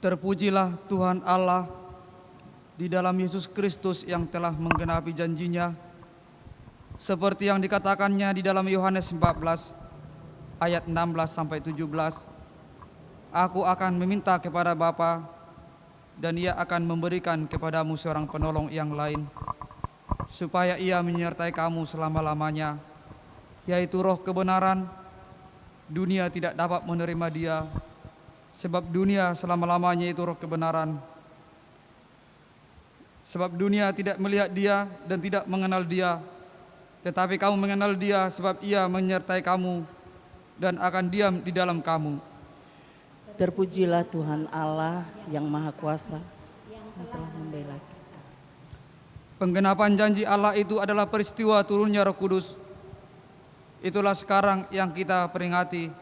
Terpujilah Tuhan Allah di dalam Yesus Kristus yang telah menggenapi janjinya, seperti yang dikatakannya di dalam Yohanes 14 ayat 16-17. Aku akan meminta kepada Bapa, dan Ia akan memberikan kepadamu seorang penolong yang lain, supaya Ia menyertai kamu selama-lamanya, yaitu Roh kebenaran. Dunia tidak dapat menerima Dia, sebab dunia selama-lamanya itu roh kebenaran. Sebab dunia tidak melihat Dia dan tidak mengenal Dia. Tetapi kamu mengenal Dia, sebab Ia menyertai kamu dan akan diam di dalam kamu. Terpujilah Tuhan Allah yang Maha Kuasa yang telah membela kita. Penggenapan janji Allah itu adalah peristiwa turunnya Roh Kudus. Itulah sekarang yang kita peringati,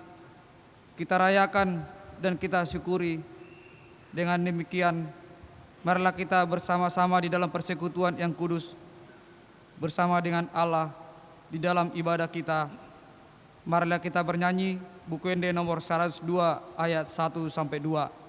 kita rayakan dan kita syukuri. Dengan demikian, marilah kita bersama-sama di dalam persekutuan yang kudus, bersama dengan Allah di dalam ibadah kita. Marilah kita bernyanyi buku Ende nomor 102 ayat 1-2.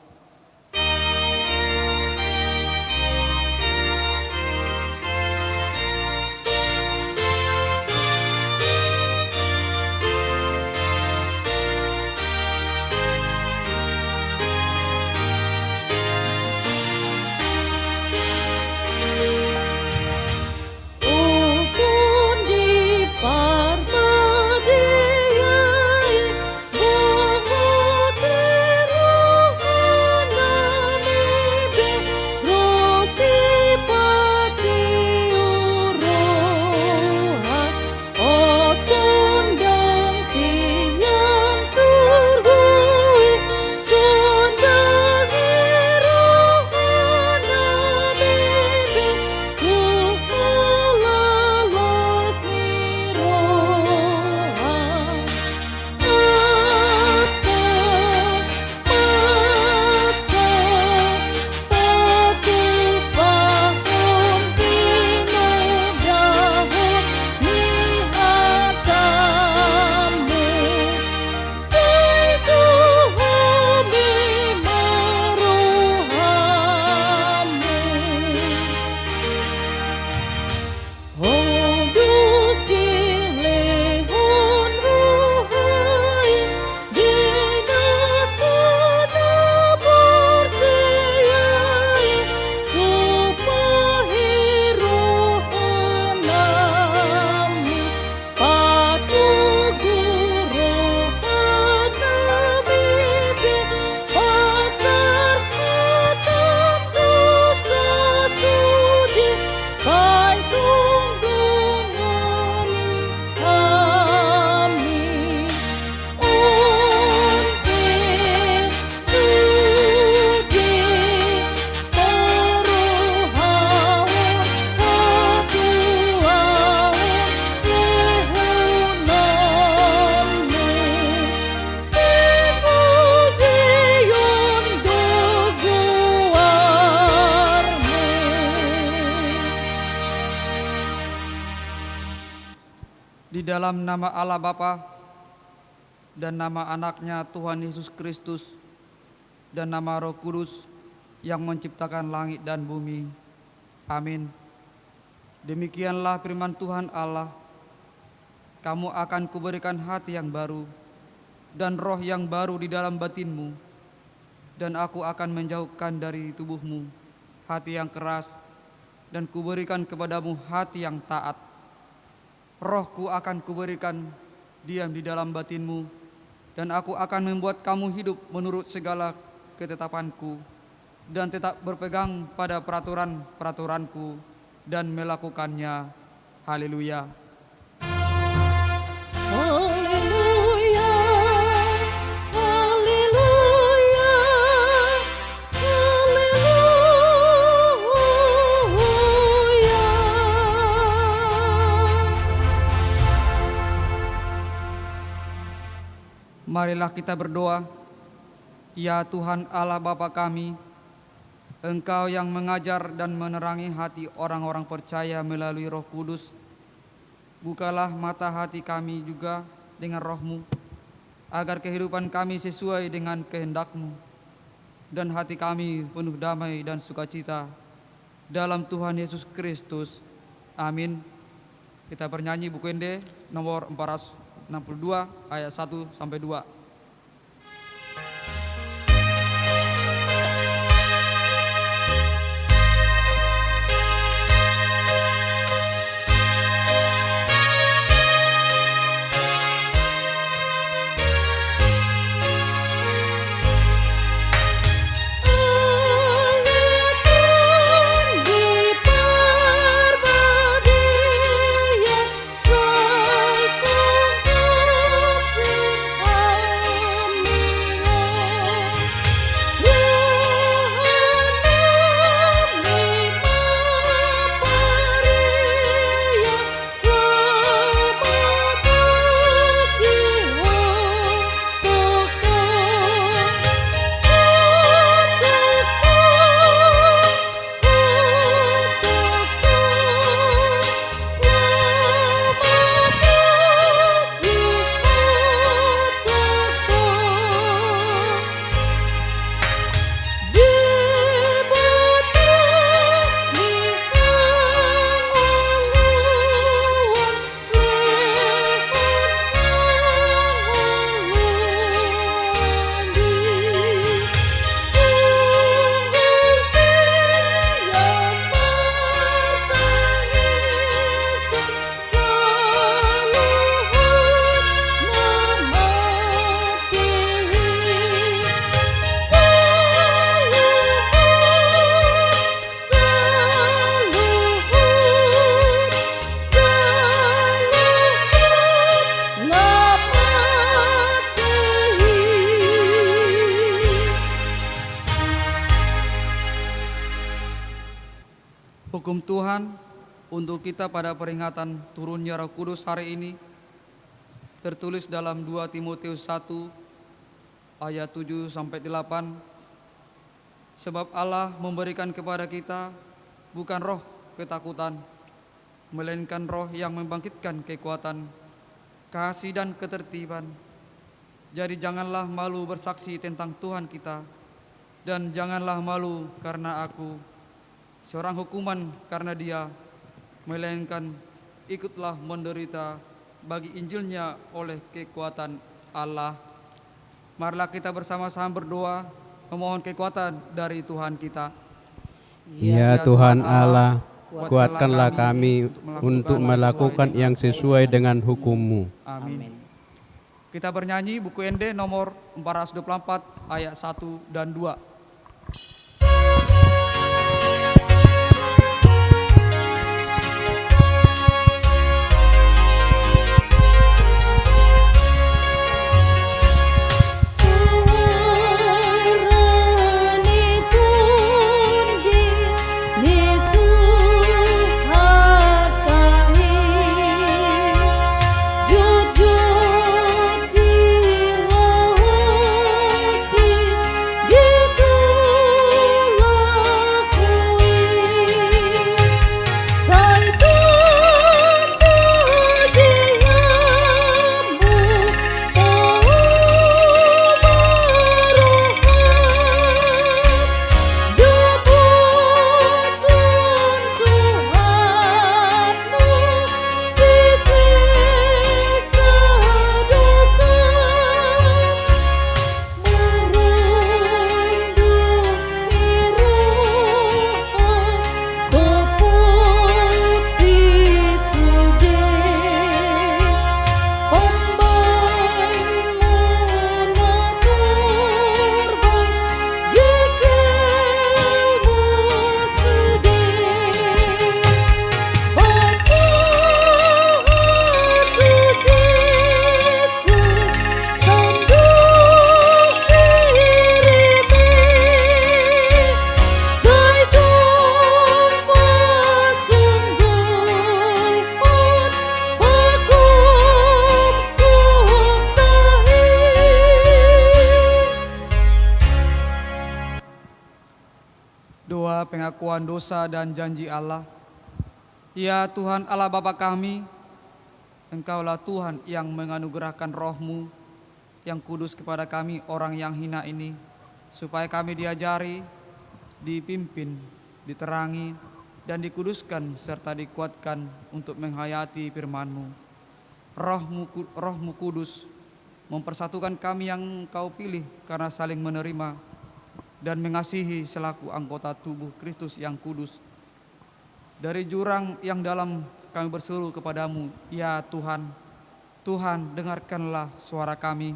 Di dalam nama Allah Bapa dan nama anaknya Tuhan Yesus Kristus dan nama Roh Kudus yang menciptakan langit dan bumi. Amin. Demikianlah firman Tuhan Allah. Kamu akan kuberikan hati yang baru dan roh yang baru di dalam batinmu, dan aku akan menjauhkan dari tubuhmu hati yang keras, dan kuberikan kepadamu hati yang taat. Rohku akan kuberikan diam di dalam batinmu, dan aku akan membuat kamu hidup menurut segala ketetapanku, dan tetap berpegang pada peraturan-peraturanku dan melakukannya. Haleluya. Haleluya, haleluya, haleluya. Marilah kita berdoa. Ya Tuhan Allah Bapa kami, Engkau yang mengajar dan menerangi hati orang-orang percaya melalui Roh Kudus, bukalah mata hati kami juga dengan Roh-Mu, agar kehidupan kami sesuai dengan kehendak-Mu. dan hati kami penuh damai dan sukacita dalam Tuhan Yesus Kristus. Amin. Kita bernyanyi buku Ende nomor 462 ayat 1 sampai 2. Hukum Tuhan untuk kita pada peringatan turunnya Roh Kudus hari ini tertulis dalam 2 Timotius 1 ayat 7 sampai 8. Sebab Allah memberikan kepada kita bukan roh ketakutan, melainkan roh yang membangkitkan kekuatan, kasih dan ketertiban. Jadi janganlah malu bersaksi tentang Tuhan kita, dan janganlah malu karena aku, seorang hukuman karena Dia, melainkan ikutlah menderita bagi Injilnya oleh kekuatan Allah. Marilah kita bersama-sama berdoa memohon kekuatan dari Tuhan kita. Ya Tuhan Allah, kuatkanlah kami untuk melakukan yang sesuai dengan hukum-Mu. Amin. Kita bernyanyi buku Ende nomor 424 ayat 1 dan 2. Pengakuan dosa dan janji Allah. Ya Tuhan Allah Bapa kami, Engkaulah Tuhan yang menganugerahkan roh-Mu yang kudus kepada kami orang yang hina ini, supaya kami diajari, dipimpin, diterangi, dan dikuduskan serta dikuatkan untuk menghayati firman-Mu. Roh-Mu Kudus mempersatukan kami yang Kau pilih karena saling menerima dan mengasihi selaku anggota tubuh Kristus yang kudus. Dari jurang yang dalam kami berseru kepadamu, ya Tuhan, Tuhan dengarkanlah suara kami.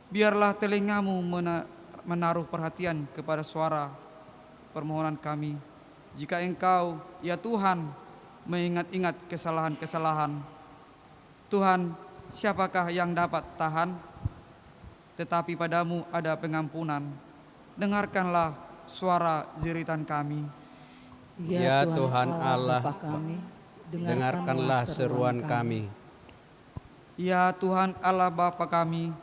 Biarlah telingamu menaruh perhatian kepada suara permohonan kami. Jika Engkau, ya Tuhan, mengingat-ingat kesalahan-kesalahan, Tuhan, siapakah yang dapat tahan? Tetapi padamu ada pengampunan. Dengarkanlah suara jeritan kami. Ya Tuhan Allah, Bapa kami, dengarkanlah seruan kami. Ya Tuhan Allah Bapa kami,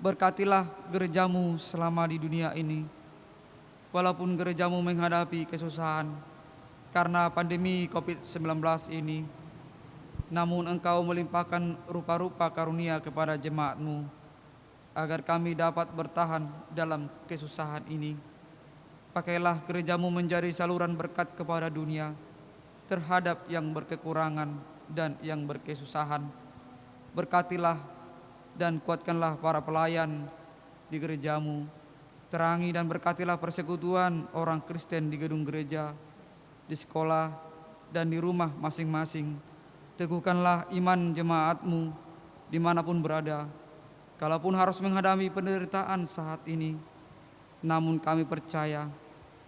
berkatilah gerejamu selama di dunia ini. Walaupun gerejamu menghadapi kesusahan karena pandemi COVID-19 ini, namun Engkau melimpahkan rupa-rupa karunia kepada jemaat-Mu, agar kami dapat bertahan dalam kesusahan ini. Pakailah gerejamu menjadi saluran berkat kepada dunia, terhadap yang berkekurangan dan yang berkesusahan. Berkatilah dan kuatkanlah para pelayan di gerejamu. Terangi dan berkatilah persekutuan orang Kristen di gedung gereja, di sekolah, dan di rumah masing-masing. Teguhkanlah iman jemaat-Mu dimanapun berada, kalaupun harus menghadapi penderitaan saat ini. Namun kami percaya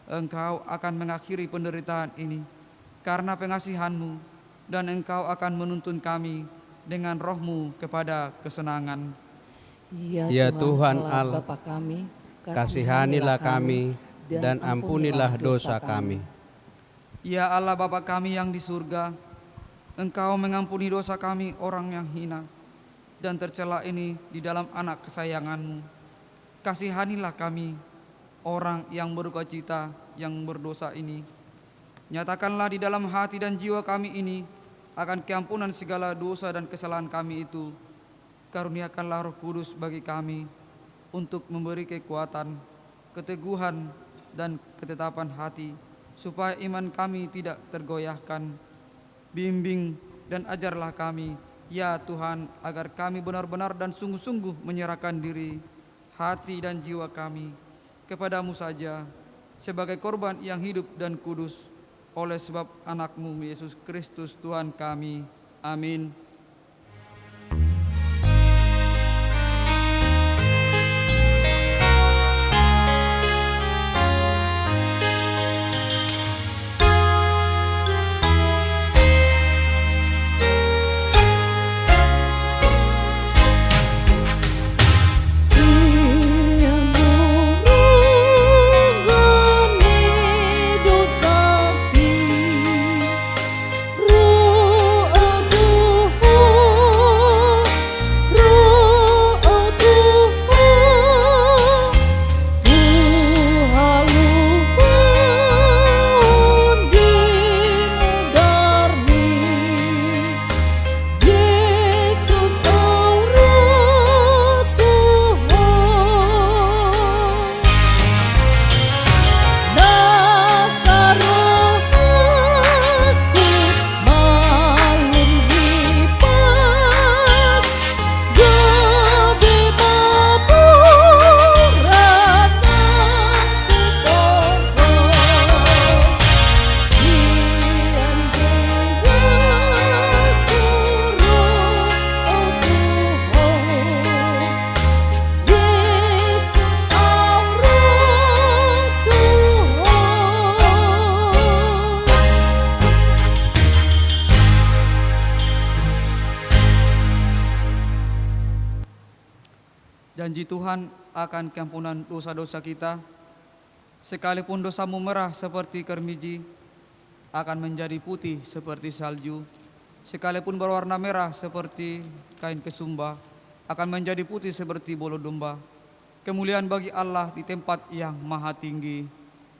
Engkau akan mengakhiri penderitaan ini karena pengasihan-Mu, dan Engkau akan menuntun kami dengan Roh-Mu kepada kesenangan. Ya Tuhan Allah, Bapa kami, kasihanilah kami dan ampunilah dosa kami. Ya Allah Bapa kami yang di surga, Engkau mengampuni dosa kami orang yang hina dan tercela ini di dalam anak kesayangan-Mu. Kasihanilah kami orang yang berduka cita yang berdosa ini. Nyatakanlah di dalam hati dan jiwa kami ini akan keampunan segala dosa dan kesalahan kami itu. Karuniakanlah Roh Kudus bagi kami untuk memberi kekuatan, keteguhan, dan ketetapan hati, supaya iman kami tidak tergoyahkan. Bimbing dan ajarlah kami, ya Tuhan, agar kami benar-benar dan sungguh-sungguh menyerahkan diri, hati dan jiwa kami kepadamu saja, sebagai korban yang hidup dan kudus, oleh sebab anak-Mu Yesus Kristus Tuhan kami. Amin. Janji Tuhan akan keampunan dosa-dosa kita, sekalipun dosamu merah seperti kermiji, akan menjadi putih seperti salju. Sekalipun berwarna merah seperti kain kesumba, akan menjadi putih seperti bulu domba. Kemuliaan bagi Allah di tempat yang maha tinggi.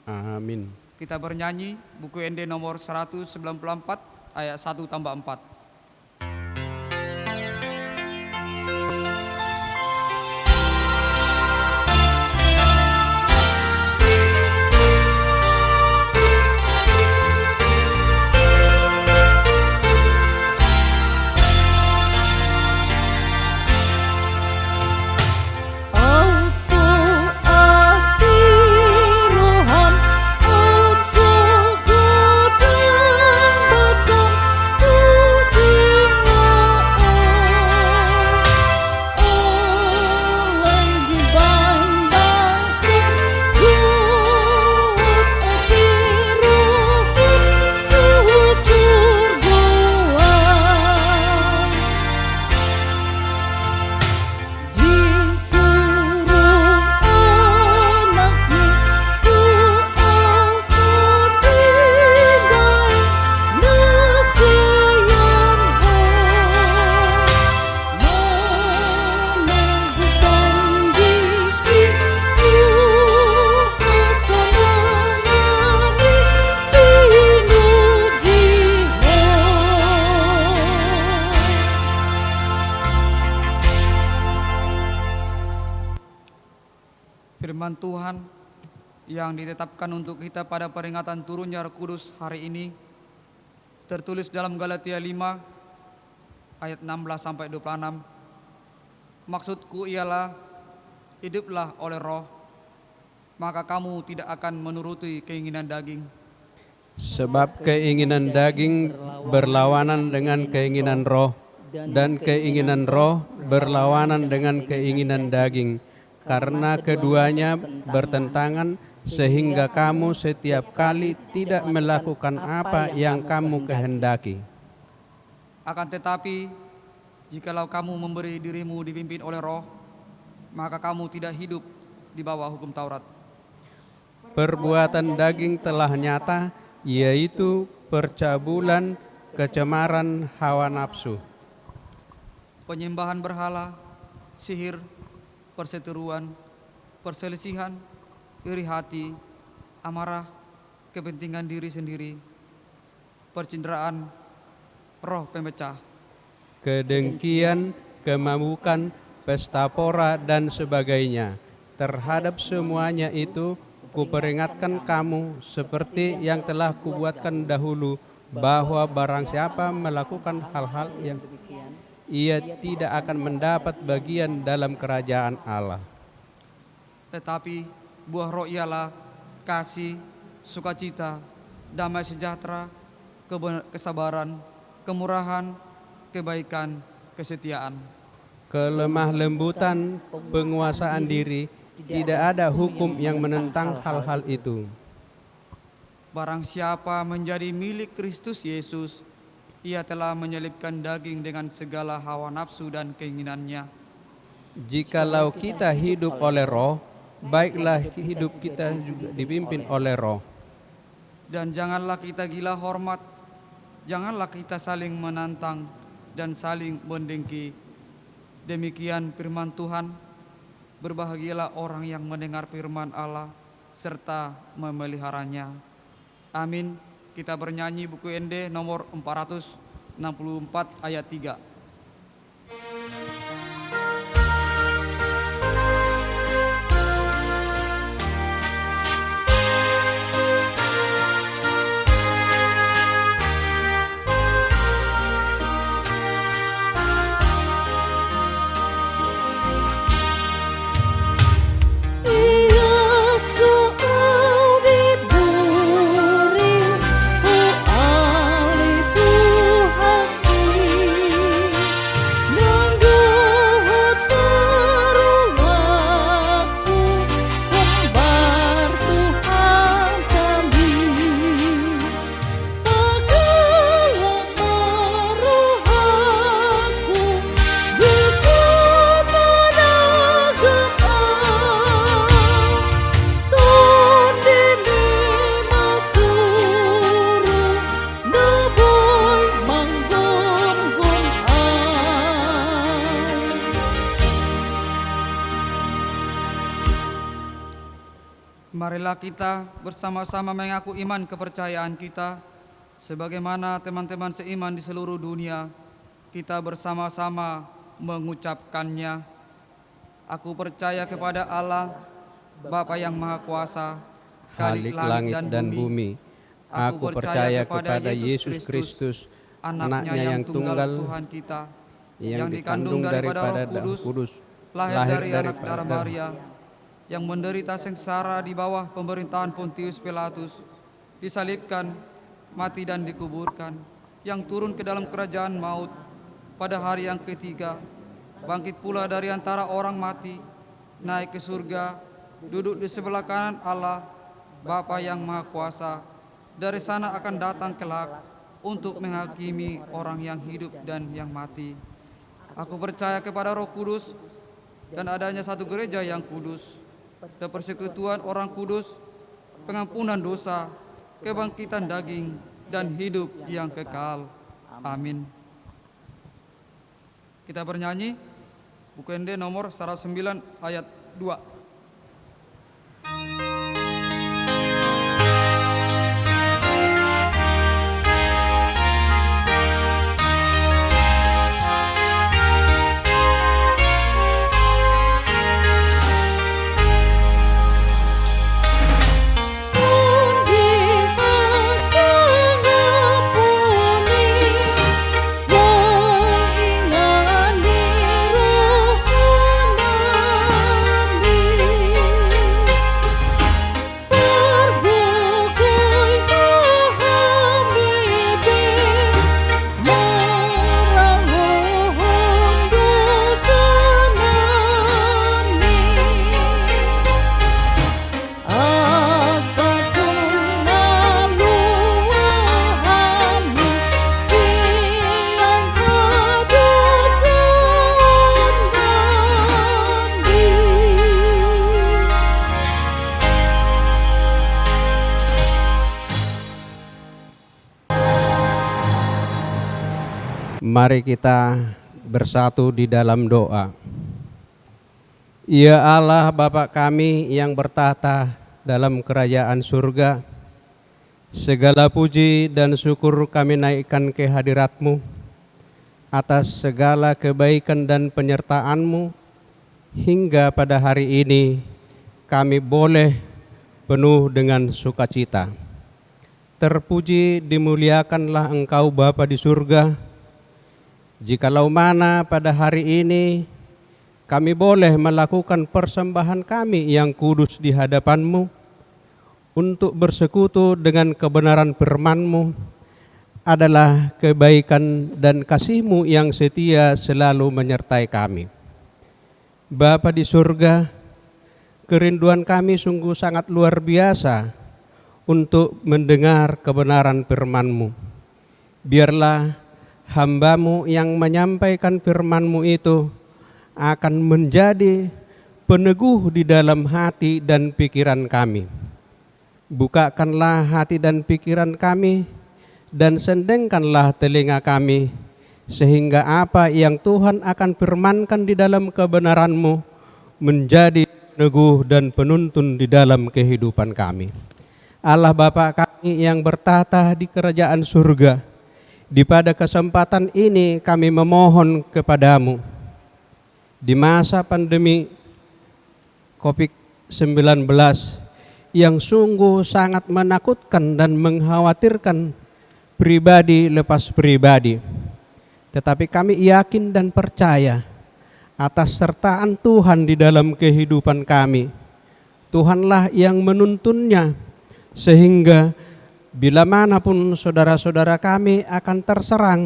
Amin. Kita bernyanyi buku ND nomor 194 ayat 1+4. Firman Tuhan yang ditetapkan untuk kita pada peringatan turunnya Roh Kudus hari ini tertulis dalam Galatia 5 ayat 16 sampai 26. Maksudku ialah hiduplah oleh Roh, maka kamu tidak akan menuruti keinginan daging. Sebab keinginan daging berlawanan dengan keinginan roh, dan keinginan roh berlawanan dengan keinginan daging. Karena keduanya bertentangan, sehingga kamu setiap kali tidak melakukan apa yang kamu kehendaki. Akan tetapi, jikalau kamu memberi dirimu dipimpin oleh Roh, maka kamu tidak hidup di bawah hukum Taurat. Perbuatan daging telah nyata, yaitu percabulan, kecemaran, hawa nafsu, Penyembahan berhala, sihir, perseteruan, perselisihan, iri hati, amarah, kepentingan diri sendiri, percinderaan, roh pemecah, kedengkian, kemabukan, pesta pora, dan sebagainya. Terhadap semuanya itu, kuperingatkan kamu seperti yang telah kubuatkan dahulu, bahwa barang siapa melakukan hal-hal yang ia tidak akan mendapat bagian dalam kerajaan Allah. tetapi buah roh ialah kasih, sukacita, damai sejahtera, kesabaran, kemurahan, kebaikan, kesetiaan. Kelemah lembutan, penguasaan diri, tidak ada hukum yang menentang hal-hal itu. Barang siapa menjadi milik Kristus Yesus, ia telah menyelipkan daging dengan segala hawa nafsu dan keinginannya. Jikalau kita hidup oleh roh, baiklah hidup kita juga dipimpin oleh roh. Dan janganlah kita gila hormat, janganlah kita saling menantang dan saling mendengki. Demikian firman Tuhan. Berbahagialah orang yang mendengar firman Allah serta memeliharanya. Amin. Kita bernyanyi buku ND nomor 464 ayat 3. Ias doa diberi, ali Tuhanku, menggoda teruaku, kembar Tuhan kami. Pagalah maruhaku, bukan Marilah kita bersama-sama mengaku iman kepercayaan kita, sebagaimana teman-teman seiman di seluruh dunia, kita bersama-sama mengucapkannya. Aku percaya kepada Allah, Bapa yang Maha Kuasa, Khalik langit dan bumi. Aku percaya kepada Yesus Kristus, anaknya yang tunggal, Tuhan kita, yang dikandung daripada Roh Kudus, lahir dari anak darah Maria, yang menderita sengsara di bawah pemerintahan Pontius Pilatus, disalibkan, mati dan dikuburkan, yang turun ke dalam kerajaan maut, pada hari yang ketiga, bangkit pula dari antara orang mati, naik ke surga, duduk di sebelah kanan Allah, Bapa yang Maha Kuasa. Dari sana akan datang kelak untuk menghakimi orang yang hidup dan yang mati. Aku percaya kepada Roh Kudus dan adanya satu gereja yang kudus, persekutuan orang kudus, pengampunan dosa, kebangkitan daging, dan hidup yang kekal. Amin. Kita bernyanyi buku ND nomor 109 ayat 2. Mari kita bersatu di dalam doa. Ya Allah Bapa kami yang bertahta dalam kerajaan surga, segala puji dan syukur kami naikkan ke hadirat-Mu atas segala kebaikan dan penyertaan-Mu hingga pada hari ini kami boleh penuh dengan sukacita. Terpuji dimuliakanlah Engkau Bapa di surga. Jikalau mana pada hari ini kami boleh melakukan persembahan kami yang kudus di hadapan-Mu untuk bersekutu dengan kebenaran firman-Mu adalah kebaikan dan kasih-Mu yang setia selalu menyertai kami. Bapa di surga, kerinduan kami sungguh sangat luar biasa untuk mendengar kebenaran firman-Mu. Biarlah hamba-Mu yang menyampaikan firman-Mu itu akan menjadi peneguh di dalam hati dan pikiran kami. Bukakanlah hati dan pikiran kami dan sendengkanlah telinga kami, sehingga apa yang Tuhan akan firmankan di dalam kebenaran-Mu menjadi peneguh dan penuntun di dalam kehidupan kami. Allah Bapa kami yang bertahta di kerajaan surga, di pada kesempatan ini kami memohon kepadamu, di masa pandemi COVID-19 yang sungguh sangat menakutkan dan mengkhawatirkan pribadi lepas pribadi, tetapi kami yakin dan percaya atas sertaan Tuhan di dalam kehidupan kami. Tuhanlah yang menuntunnya, sehingga bila manapun saudara-saudara kami akan terserang,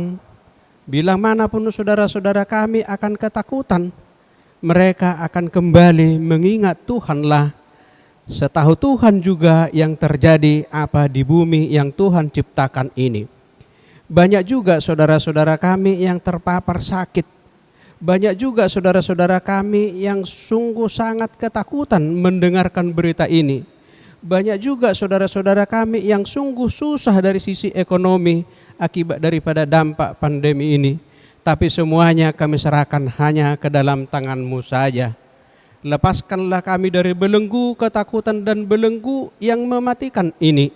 bila manapun saudara-saudara kami akan ketakutan, mereka akan kembali mengingat Tuhanlah. Setahu Tuhan juga yang terjadi apa di bumi yang Tuhan ciptakan ini. Banyak juga saudara-saudara kami yang terpapar sakit. Banyak juga saudara-saudara kami yang sungguh sangat ketakutan mendengarkan berita ini. Banyak juga saudara-saudara kami yang sungguh susah dari sisi ekonomi akibat daripada dampak pandemi ini. Tapi semuanya kami serahkan hanya ke dalam tangan-Mu saja. Lepaskanlah kami dari belenggu ketakutan dan belenggu yang mematikan ini.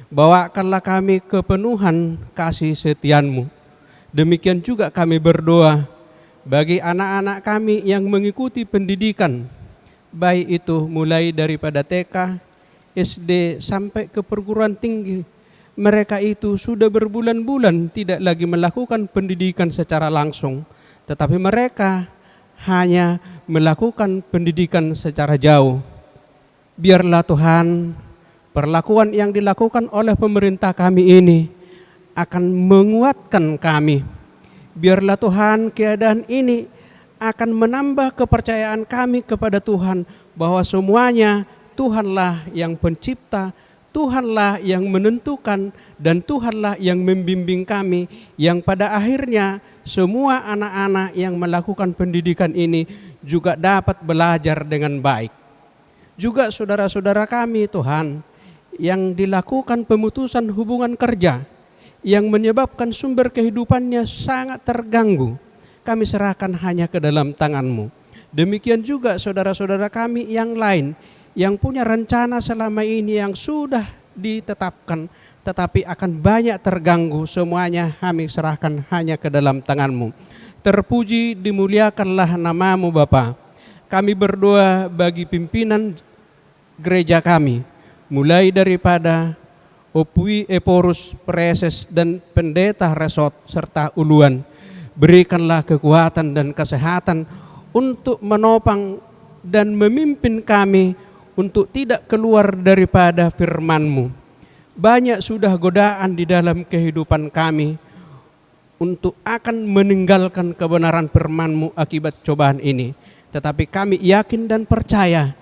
Bawakanlah kami kepenuhan kasih setia-Mu. Demikian juga kami berdoa bagi anak-anak kami yang mengikuti pendidikan, baik itu mulai daripada TK, SD sampai ke perguruan tinggi. Mereka itu sudah berbulan-bulan tidak lagi melakukan pendidikan secara langsung, tetapi mereka hanya melakukan pendidikan secara jauh. Biarlah Tuhan, perlakuan yang dilakukan oleh pemerintah kami ini akan menguatkan kami. Biarlah Tuhan, keadaan ini akan menambah kepercayaan kami kepada Tuhan, bahwa semuanya Tuhanlah yang pencipta, Tuhanlah yang menentukan, dan Tuhanlah yang membimbing kami, yang pada akhirnya semua anak-anak yang melakukan pendidikan ini juga dapat belajar dengan baik. Juga saudara-saudara kami Tuhan, yang dilakukan pemutusan hubungan kerja, yang menyebabkan sumber kehidupannya sangat terganggu, kami serahkan hanya ke dalam tangan-Mu. Demikian juga saudara-saudara kami yang lain, yang punya rencana selama ini yang sudah ditetapkan, tetapi akan banyak terganggu, semuanya kami serahkan hanya ke dalam tangan-Mu. Terpuji dimuliakanlah nama-Mu Bapa. Kami berdoa bagi pimpinan gereja kami, mulai daripada Opui Eporus, Preses dan Pendeta Resort serta Uluan. Berikanlah kekuatan dan kesehatan untuk menopang dan memimpin kami untuk tidak keluar daripada firman-Mu. Banyak sudah godaan di dalam kehidupan kami untuk akan meninggalkan kebenaran firman-Mu akibat cobaan ini. Tetapi kami yakin dan percaya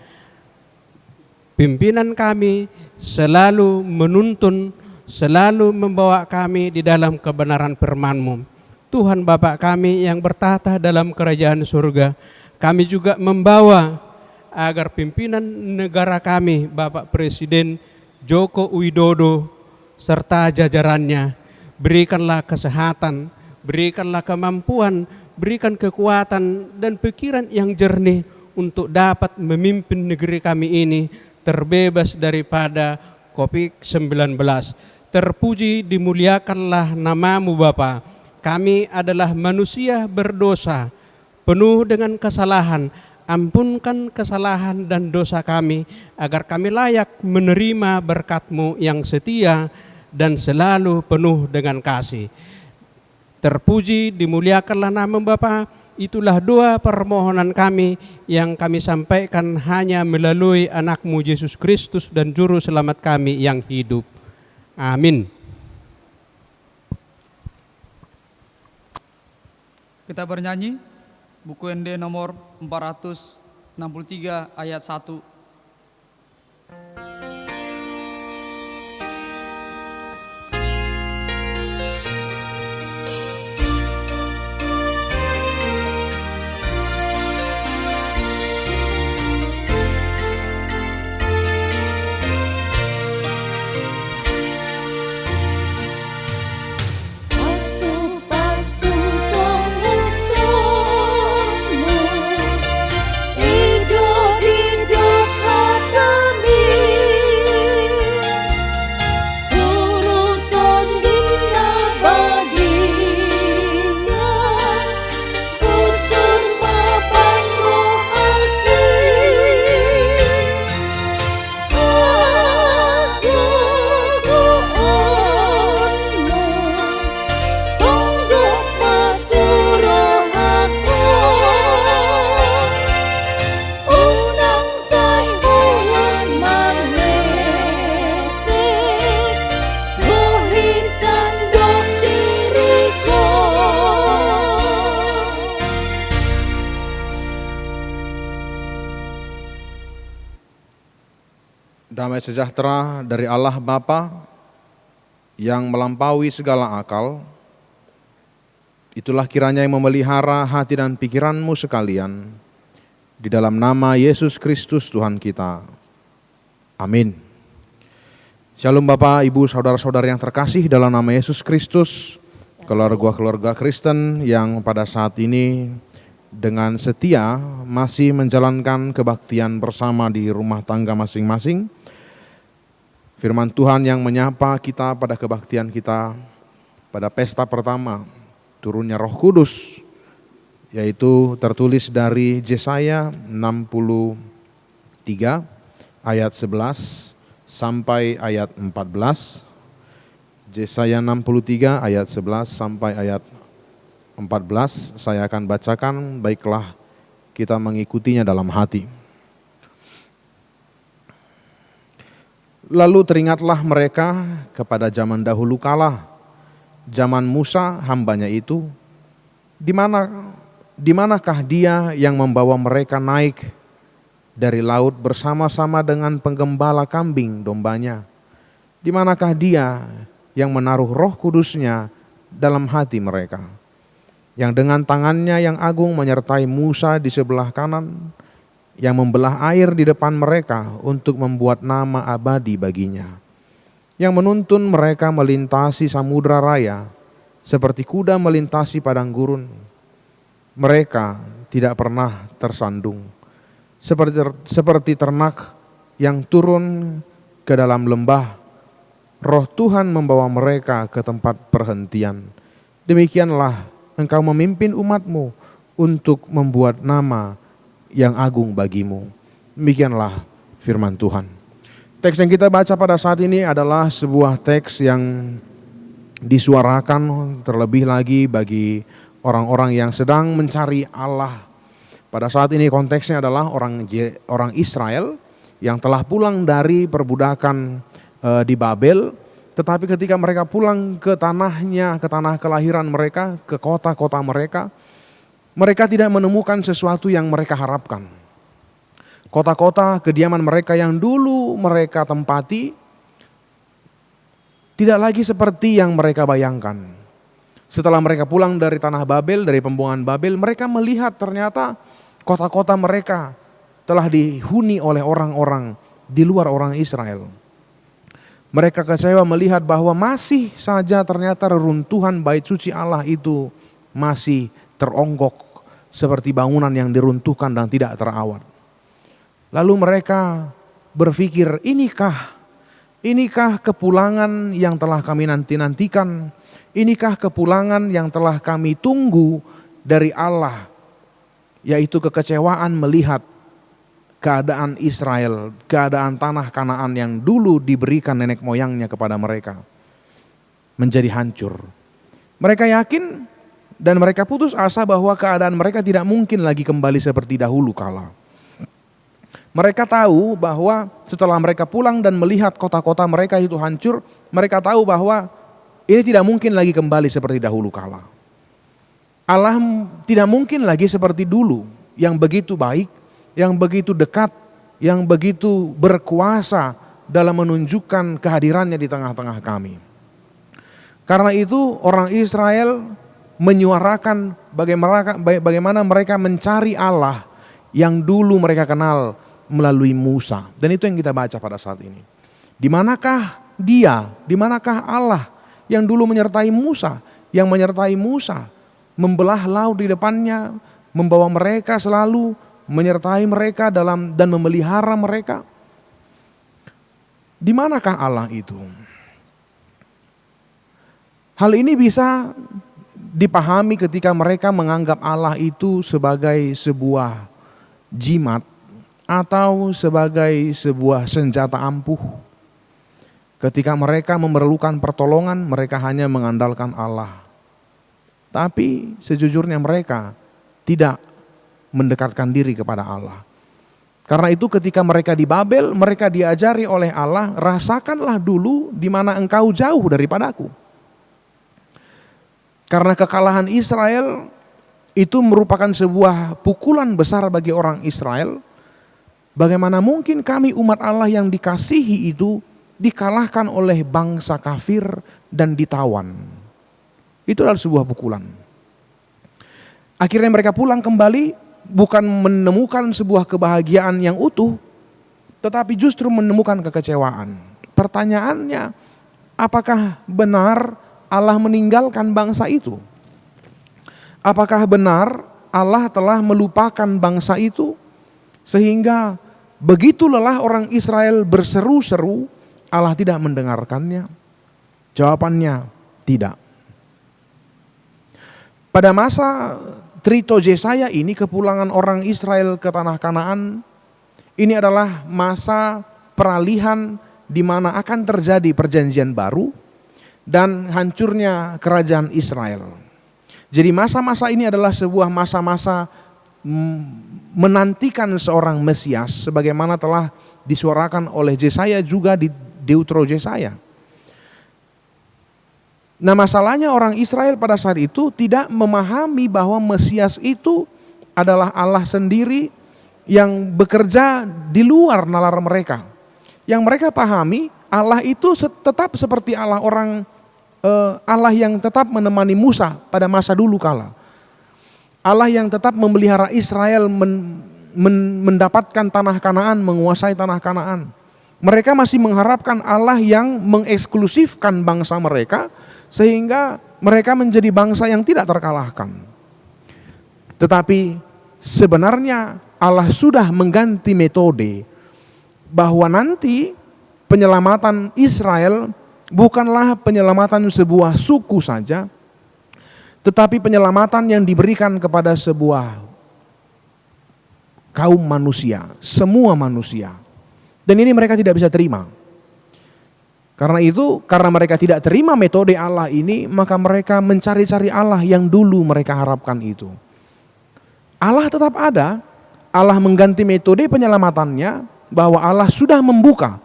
pimpinan kami selalu menuntun, selalu membawa kami di dalam kebenaran firman-Mu. Tuhan Bapa kami yang bertahta dalam kerajaan surga, kami juga membawa agar pimpinan negara kami, Bapak Presiden Joko Widodo serta jajarannya, berikanlah kesehatan, berikanlah kemampuan, berikan kekuatan dan pikiran yang jernih untuk dapat memimpin negeri kami ini terbebas daripada COVID-19. Terpuji dimuliakanlah namamu Bapa. Kami adalah manusia berdosa, penuh dengan kesalahan. Ampunkan kesalahan dan dosa kami, agar kami layak menerima berkat-Mu yang setia dan selalu penuh dengan kasih. Terpuji dimuliakanlah nama Bapa. Itulah doa permohonan kami yang kami sampaikan hanya melalui anak-Mu Yesus Kristus dan Juru Selamat kami yang hidup. Amin. Kita bernyanyi buku ND nomor 463 ayat 1. Damai sejahtera dari Allah Bapa yang melampaui segala akal, itulah kiranya yang memelihara hati dan pikiranmu sekalian, di dalam nama Yesus Kristus Tuhan kita. Amin. Shalom Bapak, Ibu, Saudara-saudara yang terkasih dalam nama Yesus Kristus, keluarga-keluarga Kristen yang pada saat ini dengan setia masih menjalankan kebaktian bersama di rumah tangga masing-masing. Firman Tuhan yang menyapa kita pada kebaktian kita pada pesta pertama turunnya Roh Kudus, yaitu tertulis dari Yesaya 63 ayat 11 sampai ayat 14. Yesaya 63 ayat 11 sampai ayat 14 saya akan bacakan, baiklah kita mengikutinya dalam hati. Lalu teringatlah mereka kepada zaman dahulu kala, zaman Musa hambanya itu, di manakah dia yang membawa mereka naik dari laut bersama-sama dengan penggembala kambing dombanya? Di manakah dia yang menaruh Roh Kudusnya dalam hati mereka, yang dengan tangannya yang agung menyertai Musa di sebelah kanan, yang membelah air di depan mereka untuk membuat nama abadi baginya, yang menuntun mereka melintasi samudra raya seperti kuda melintasi padang gurun. Mereka tidak pernah tersandung, seperti ternak yang turun ke dalam lembah. Roh Tuhan membawa mereka ke tempat perhentian. Demikianlah Engkau memimpin umat-Mu untuk membuat nama yang agung bagimu. Demikianlah firman Tuhan. Teks yang kita baca pada saat ini adalah sebuah teks yang disuarakan terlebih lagi bagi orang-orang yang sedang mencari Allah. Pada saat ini konteksnya adalah orang Israel yang telah pulang dari perbudakan di Babel, tetapi ketika mereka pulang ke tanahnya, ke tanah kelahiran mereka, ke kota-kota mereka, mereka tidak menemukan sesuatu yang mereka harapkan. Kota-kota kediaman mereka yang dulu mereka tempati tidak lagi seperti yang mereka bayangkan. Setelah mereka pulang dari tanah Babel, dari pembuangan Babel, mereka melihat ternyata kota-kota mereka telah dihuni oleh orang-orang di luar orang Israel. Mereka kecewa melihat bahwa masih saja ternyata reruntuhan bait suci Allah itu masih teronggok seperti bangunan yang diruntuhkan dan tidak terawat. Lalu mereka berpikir, inikah kepulangan yang telah kami nanti-nantikan? Inikah kepulangan yang telah kami tunggu dari Allah? Yaitu kekecewaan melihat keadaan Israel, keadaan tanah Kanaan yang dulu diberikan nenek moyangnya kepada mereka menjadi hancur. Mereka yakin dan mereka putus asa bahwa keadaan mereka tidak mungkin lagi kembali seperti dahulu kala. Mereka tahu bahwa setelah mereka pulang dan melihat kota-kota mereka itu hancur, mereka tahu bahwa ini tidak mungkin lagi kembali seperti dahulu kala. Allah tidak mungkin lagi seperti dulu yang begitu baik, yang begitu dekat, yang begitu berkuasa dalam menunjukkan kehadirannya di tengah-tengah kami. Karena itu orang Israel menyuarakan bagaimana mereka mencari Allah yang dulu mereka kenal melalui Musa. Dan itu yang kita baca pada saat ini. Di manakah Dia, di manakah Allah yang dulu menyertai Musa, yang menyertai Musa, membelah laut di depannya, membawa mereka selalu, menyertai mereka dan memelihara mereka. Di manakah Allah itu? Hal ini bisa dipahami ketika mereka menganggap Allah itu sebagai sebuah jimat atau sebagai sebuah senjata ampuh. Ketika mereka memerlukan pertolongan, mereka hanya mengandalkan Allah. Tapi sejujurnya mereka tidak mendekatkan diri kepada Allah. Karena itu ketika mereka di Babel, mereka diajari oleh Allah, rasakanlah dulu di mana engkau jauh daripadaku. Karena kekalahan Israel itu merupakan sebuah pukulan besar bagi orang Israel. Bagaimana mungkin kami umat Allah yang dikasihi itu dikalahkan oleh bangsa kafir dan ditawan. Itu adalah sebuah pukulan. Akhirnya mereka pulang kembali, bukan menemukan sebuah kebahagiaan yang utuh, tetapi justru menemukan kekecewaan. Pertanyaannya, apakah benar Allah meninggalkan bangsa itu? Apakah benar Allah telah melupakan bangsa itu sehingga begitu lelah orang Israel berseru-seru, Allah tidak mendengarkannya? Jawabannya tidak. Pada masa Trito Jesaya ini, kepulangan orang Israel ke tanah Kanaan, ini adalah masa peralihan di mana akan terjadi perjanjian baru dan hancurnya kerajaan Israel. Jadi masa-masa ini adalah sebuah masa-masa menantikan seorang Mesias, sebagaimana telah disuarakan oleh Jesaya juga di Deutero Jesaya. Nah, masalahnya orang Israel pada saat itu tidak memahami bahwa Mesias itu adalah Allah sendiri yang bekerja di luar nalar mereka. Yang mereka pahami, Allah itu tetap seperti Allah Allah yang tetap menemani Musa pada masa dulu kala. Allah yang tetap memelihara Israel mendapatkan tanah Kanaan, menguasai tanah Kanaan. Mereka masih mengharapkan Allah yang mengeksklusifkan bangsa mereka sehingga mereka menjadi bangsa yang tidak terkalahkan. Tetapi sebenarnya Allah sudah mengganti metode bahwa nanti penyelamatan Israel bukanlah penyelamatan sebuah suku saja, tetapi penyelamatan yang diberikan kepada sebuah kaum manusia, semua manusia. Dan ini mereka tidak bisa terima. Karena itu, karena mereka tidak terima metode Allah ini, maka mereka mencari-cari Allah yang dulu mereka harapkan itu. Allah tetap ada, Allah mengganti metode penyelamatannya, bahwa Allah sudah membuka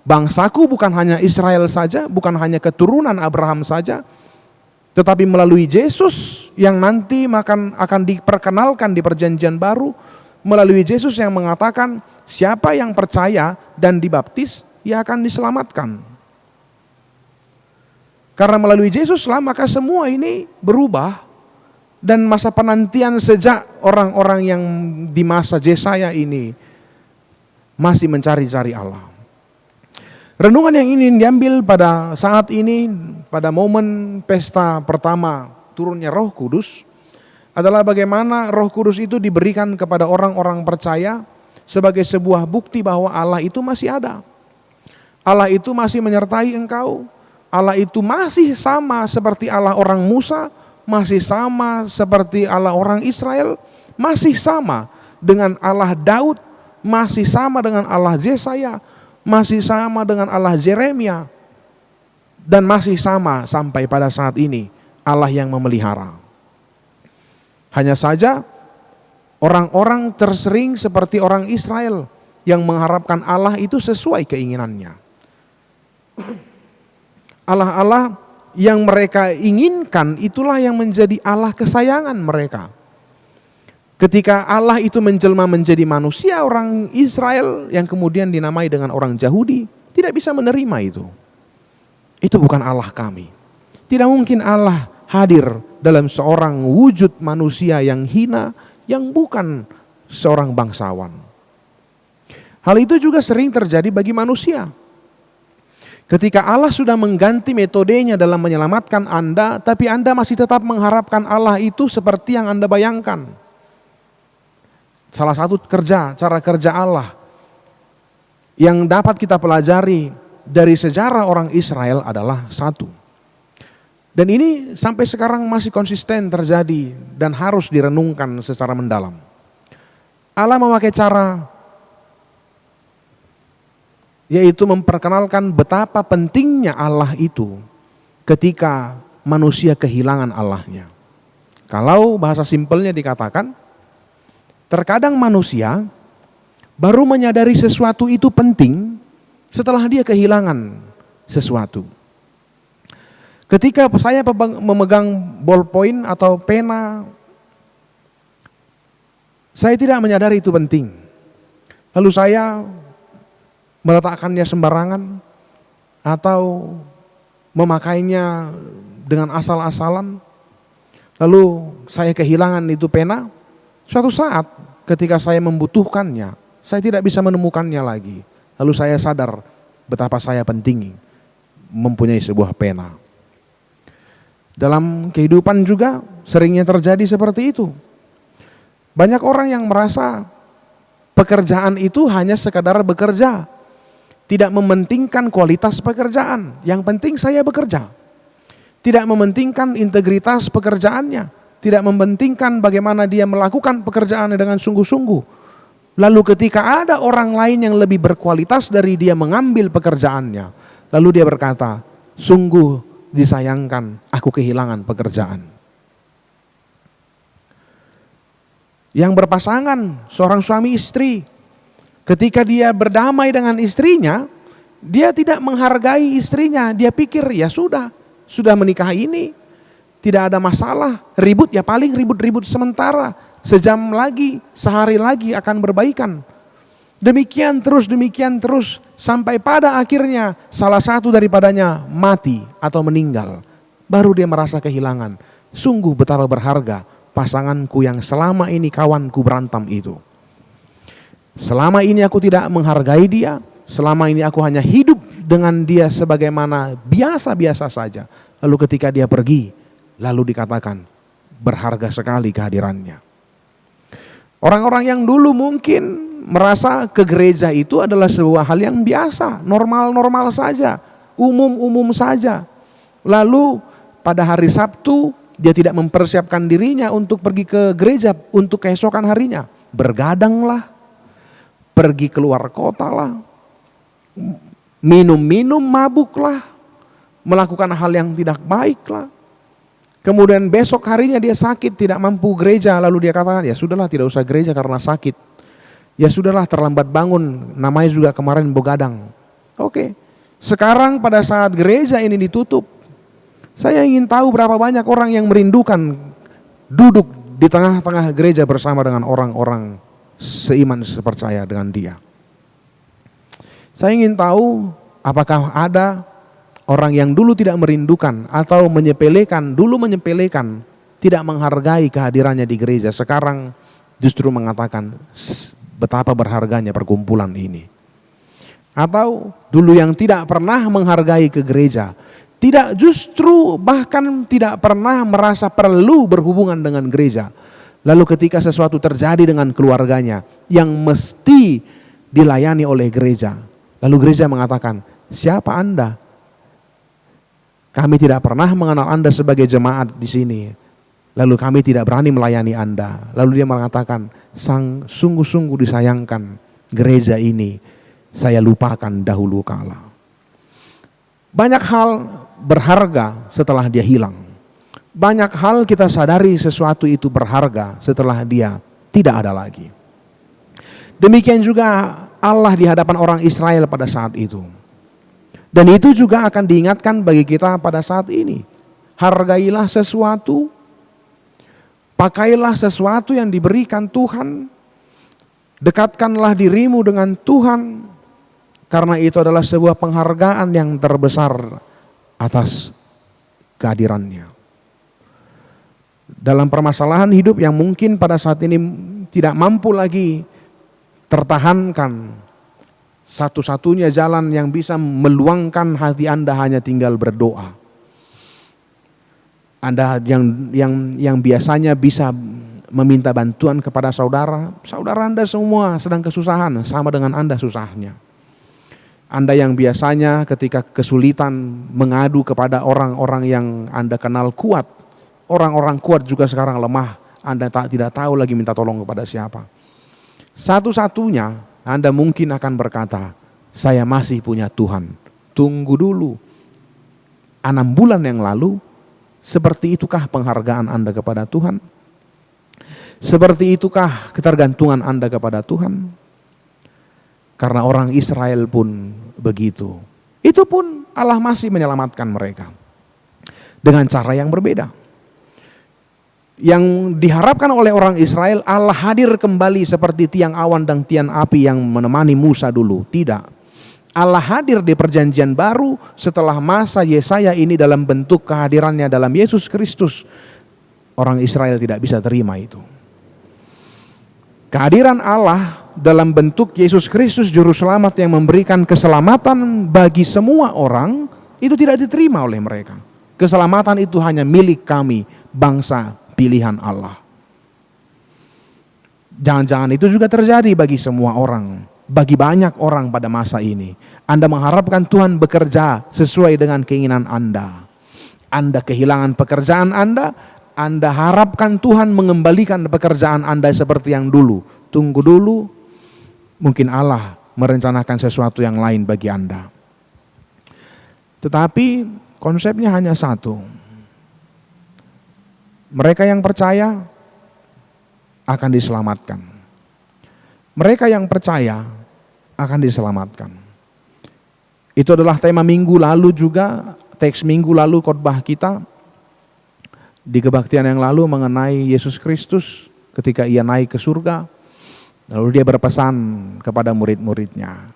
bangsaku bukan hanya Israel saja, bukan hanya keturunan Abraham saja, tetapi melalui Yesus yang nanti akan diperkenalkan di perjanjian baru, melalui Yesus yang mengatakan siapa yang percaya dan dibaptis, ia akan diselamatkan. Karena melalui Yesuslah maka semua ini berubah, dan masa penantian sejak orang-orang yang di masa Jesaya ini masih mencari-cari Allah. Renungan yang ingin diambil pada saat ini, pada momen pesta pertama turunnya Roh Kudus, adalah bagaimana Roh Kudus itu diberikan kepada orang-orang percaya sebagai sebuah bukti bahwa Allah itu masih ada. Allah itu masih menyertai engkau. Allah itu masih sama seperti Allah orang Musa, masih sama seperti Allah orang Israel, masih sama dengan Allah Daud, masih sama dengan Allah Yesaya, masih sama dengan Allah Yeremia, dan masih sama sampai pada saat ini Allah yang memelihara. Hanya saja orang-orang tersering seperti orang Israel yang mengharapkan Allah itu sesuai keinginannya. Allah-Allah yang mereka inginkan itulah yang menjadi Allah kesayangan mereka. Ketika Allah itu menjelma menjadi manusia, orang Israel yang kemudian dinamai dengan orang Yahudi tidak bisa menerima itu. Itu bukan Allah kami. Tidak mungkin Allah hadir dalam seorang wujud manusia yang hina, yang bukan seorang bangsawan. Hal itu juga sering terjadi bagi manusia. Ketika Allah sudah mengganti metodenya dalam menyelamatkan Anda, tapi Anda masih tetap mengharapkan Allah itu seperti yang Anda bayangkan. Salah satu cara kerja Allah yang dapat kita pelajari dari sejarah orang Israel adalah satu. Dan ini sampai sekarang masih konsisten terjadi dan harus direnungkan secara mendalam. Allah memakai cara yaitu memperkenalkan betapa pentingnya Allah itu ketika manusia kehilangan Allahnya. Kalau bahasa simpelnya dikatakan, terkadang manusia baru menyadari sesuatu itu penting setelah dia kehilangan sesuatu. Ketika saya memegang ballpoint atau pena, saya tidak menyadari itu penting. Lalu saya meletakkannya sembarangan atau memakainya dengan asal-asalan. Lalu saya kehilangan itu pena. Suatu saat ketika saya membutuhkannya, saya tidak bisa menemukannya lagi. Lalu saya sadar betapa saya penting mempunyai sebuah pena. Dalam kehidupan juga seringnya terjadi seperti itu. Banyak orang yang merasa pekerjaan itu hanya sekadar bekerja, tidak mementingkan kualitas pekerjaan. Yang penting saya bekerja. Tidak mementingkan integritas pekerjaannya, tidak mementingkan bagaimana dia melakukan pekerjaannya dengan sungguh-sungguh. Lalu ketika ada orang lain yang lebih berkualitas dari dia mengambil pekerjaannya, lalu dia berkata, sungguh disayangkan aku kehilangan pekerjaan. Yang berpasangan, seorang suami istri, ketika dia berdamai dengan istrinya, dia tidak menghargai istrinya. Dia pikir ya sudah menikah ini, tidak ada masalah, ribut ya paling ribut-ribut sementara, sejam lagi, sehari lagi akan berbaikan. Demikian terus, sampai pada akhirnya salah satu daripadanya mati atau meninggal. Baru dia merasa kehilangan. Sungguh betapa berharga pasanganku yang selama ini kawanku berantem itu. Selama ini aku tidak menghargai dia, selama ini aku hanya hidup dengan dia sebagaimana biasa-biasa saja. Lalu ketika dia pergi, lalu dikatakan berharga sekali kehadirannya. Orang-orang yang dulu mungkin merasa ke gereja itu adalah sebuah hal yang biasa, normal-normal saja, umum-umum saja. Lalu pada hari Sabtu dia tidak mempersiapkan dirinya untuk pergi ke gereja untuk keesokan harinya. Bergadanglah, pergi keluar kota lah, minum-minum mabuklah, melakukan hal yang tidak baik lah. Kemudian besok harinya dia sakit, tidak mampu gereja, lalu dia katakan ya sudahlah tidak usah gereja karena sakit. Ya sudahlah terlambat bangun, namanya juga kemarin begadang. Oke, sekarang pada saat gereja ini ditutup, saya ingin tahu berapa banyak orang yang merindukan duduk di tengah-tengah gereja bersama dengan orang-orang seiman sepercaya dengan dia. Saya ingin tahu apakah ada orang yang dulu tidak merindukan atau menyepelekan, tidak menghargai kehadirannya di gereja, sekarang justru mengatakan betapa berharganya perkumpulan ini. Atau dulu yang tidak pernah menghargai ke gereja, tidak, justru bahkan tidak pernah merasa perlu berhubungan dengan gereja. Lalu ketika sesuatu terjadi dengan keluarganya yang mesti dilayani oleh gereja, lalu gereja mengatakan, siapa Anda? Kami tidak pernah mengenal Anda sebagai jemaat di sini. Lalu kami tidak berani melayani Anda. Lalu dia mengatakan, sungguh-sungguh disayangkan gereja ini, saya lupakan dahulu kala. Banyak hal berharga setelah dia hilang. Banyak hal kita sadari sesuatu itu berharga setelah dia tidak ada lagi. Demikian juga Allah di hadapan orang Israel pada saat itu. Dan itu juga akan diingatkan bagi kita pada saat ini. Hargailah sesuatu, pakailah sesuatu yang diberikan Tuhan, dekatkanlah dirimu dengan Tuhan, karena itu adalah sebuah penghargaan yang terbesar atas kehadirannya. Dalam permasalahan hidup yang mungkin pada saat ini tidak mampu lagi tertahankan, satu-satunya jalan yang bisa meluangkan hati Anda hanya tinggal berdoa. Anda yang biasanya bisa meminta bantuan kepada saudara Anda semua sedang kesusahan, sama dengan Anda susahnya. Anda yang biasanya ketika kesulitan mengadu kepada orang-orang yang Anda kenal kuat, orang-orang kuat juga sekarang lemah, Anda tidak tahu lagi minta tolong kepada siapa. Satu-satunya Anda mungkin akan berkata, saya masih punya Tuhan. Tunggu dulu. 6 bulan yang lalu, seperti itukah penghargaan Anda kepada Tuhan? Seperti itukah ketergantungan Anda kepada Tuhan? Karena orang Israel pun begitu. Itu pun Allah masih menyelamatkan mereka dengan cara yang berbeda. Yang diharapkan oleh orang Israel, Allah hadir kembali seperti tiang awan dan tiang api yang menemani Musa dulu. Tidak. Allah hadir di perjanjian baru setelah masa Yesaya ini dalam bentuk kehadirannya dalam Yesus Kristus. Orang Israel tidak bisa terima itu. Kehadiran Allah dalam bentuk Yesus Kristus Juru Selamat yang memberikan keselamatan bagi semua orang, itu tidak diterima oleh mereka. Keselamatan itu hanya milik kami, bangsa pilihan Allah. Jangan-jangan itu juga terjadi bagi semua orang, bagi banyak orang pada masa ini. Anda mengharapkan Tuhan bekerja sesuai dengan keinginan Anda. Anda kehilangan pekerjaan Anda harapkan Tuhan mengembalikan pekerjaan Anda seperti yang dulu. Tunggu dulu, mungkin Allah merencanakan sesuatu yang lain bagi Anda. Tetapi konsepnya hanya satu. Mereka yang percaya akan diselamatkan. Mereka yang percaya akan diselamatkan. Itu adalah tema minggu lalu juga, teks minggu lalu khotbah kita di kebaktian yang lalu mengenai Yesus Kristus ketika ia naik ke surga. Lalu dia berpesan kepada murid-muridnya,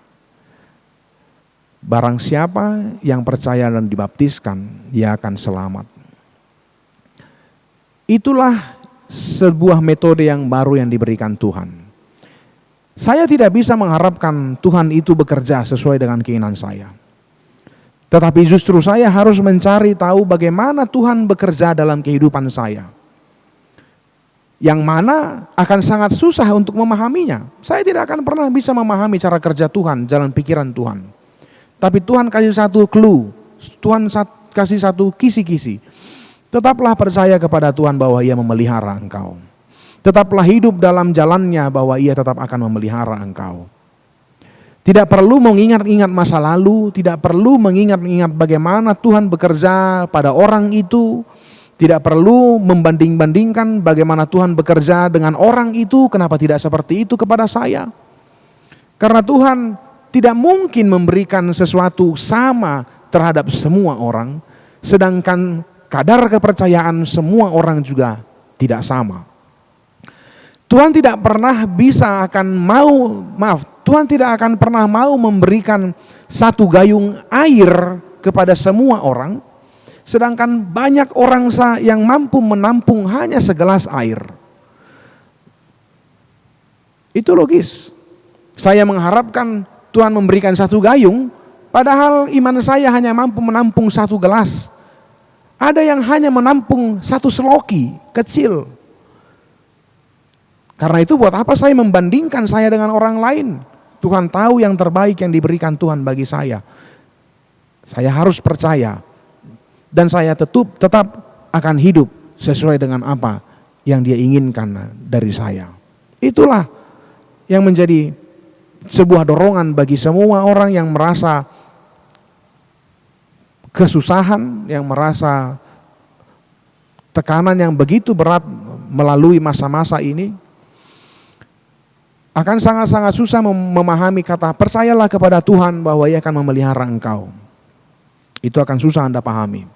barang siapa yang percaya dan dibaptiskan, ia akan selamat. Itulah sebuah metode yang baru yang diberikan Tuhan. Saya tidak bisa mengharapkan Tuhan itu bekerja sesuai dengan keinginan saya. Tetapi justru saya harus mencari tahu bagaimana Tuhan bekerja dalam kehidupan saya. Yang mana akan sangat susah untuk memahaminya. Saya tidak akan pernah bisa memahami cara kerja Tuhan, jalan pikiran Tuhan. Tapi Tuhan kasih satu clue, Tuhan kasih satu kisi-kisi. Tetaplah percaya kepada Tuhan bahwa ia memelihara engkau. Tetaplah hidup dalam jalannya bahwa ia tetap akan memelihara engkau. Tidak perlu mengingat-ingat masa lalu, tidak perlu mengingat-ingat bagaimana Tuhan bekerja pada orang itu. Tidak perlu membanding-bandingkan bagaimana Tuhan bekerja dengan orang itu, kenapa tidak seperti itu kepada saya. Karena Tuhan tidak mungkin memberikan sesuatu sama terhadap semua orang, sedangkan kadar kepercayaan semua orang juga tidak sama. Tuhan tidak pernah Tuhan tidak akan pernah mau memberikan satu gayung air kepada semua orang, sedangkan banyak orang yang mampu menampung hanya segelas air. Itu logis. Saya mengharapkan Tuhan memberikan 1 gayung, padahal iman saya hanya mampu menampung 1 gelas. Ada yang hanya menampung 1 seloki kecil. Karena itu buat apa saya membandingkan saya dengan orang lain? Tuhan tahu yang terbaik yang diberikan Tuhan bagi saya. Saya harus percaya dan saya tetap akan hidup sesuai dengan apa yang Dia inginkan dari saya. Itulah yang menjadi sebuah dorongan bagi semua orang yang merasa kesusahan, yang merasa tekanan yang begitu berat melalui masa-masa ini. Akan sangat-sangat susah memahami kata percayalah kepada Tuhan bahwa Ia akan memelihara engkau. Itu akan susah Anda pahami.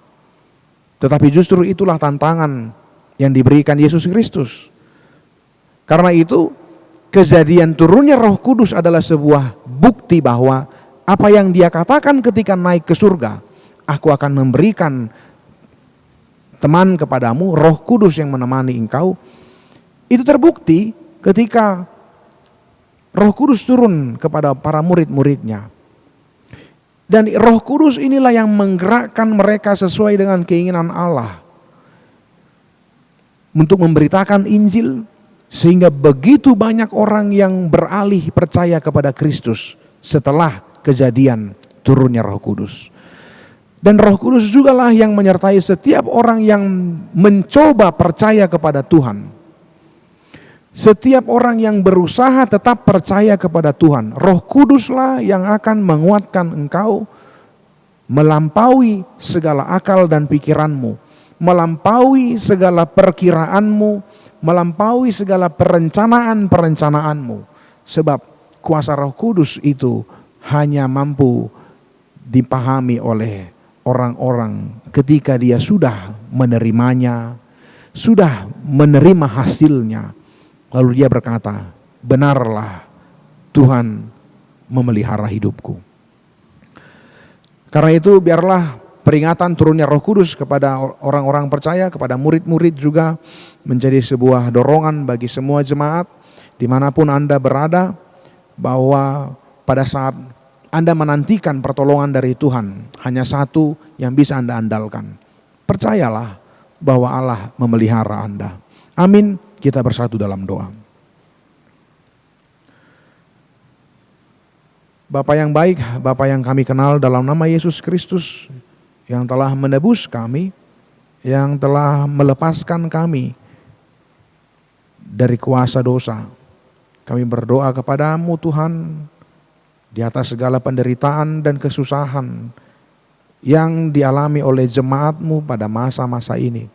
Tetapi justru itulah tantangan yang diberikan Yesus Kristus. Karena itu kejadian turunnya Roh Kudus adalah sebuah bukti bahwa apa yang Dia katakan ketika naik ke surga, aku akan memberikan teman kepadamu, Roh Kudus yang menemani engkau. Itu terbukti ketika Roh Kudus turun kepada para murid-muridnya. Dan Roh Kudus inilah yang menggerakkan mereka sesuai dengan keinginan Allah untuk memberitakan Injil, sehingga begitu banyak orang yang beralih percaya kepada Kristus setelah kejadian turunnya Roh Kudus. Dan Roh Kudus jugalah yang menyertai setiap orang yang mencoba percaya kepada Tuhan. Setiap orang yang berusaha tetap percaya kepada Tuhan, Roh Kuduslah yang akan menguatkan engkau melampaui segala akal dan pikiranmu, melampaui segala perkiraanmu, melampaui segala perencanaan-perencanaanmu. Sebab kuasa Roh Kudus itu hanya mampu dipahami oleh orang-orang ketika dia sudah menerimanya, sudah menerima hasilnya. Lalu dia berkata, benarlah Tuhan memelihara hidupku. Karena itu biarlah peringatan turunnya Roh Kudus kepada orang-orang percaya, kepada murid-murid juga menjadi sebuah dorongan bagi semua jemaat dimanapun Anda berada, bahwa pada saat Anda menantikan pertolongan dari Tuhan, hanya satu yang bisa Anda andalkan. Percayalah bahwa Allah memelihara Anda. Amin. Kita bersatu dalam doa. Bapa yang baik, Bapa yang kami kenal dalam nama Yesus Kristus, yang telah menebus kami, yang telah melepaskan kami dari kuasa dosa. Kami berdoa kepadamu Tuhan, di atas segala penderitaan dan kesusahan yang dialami oleh jemaat-Mu pada masa-masa ini.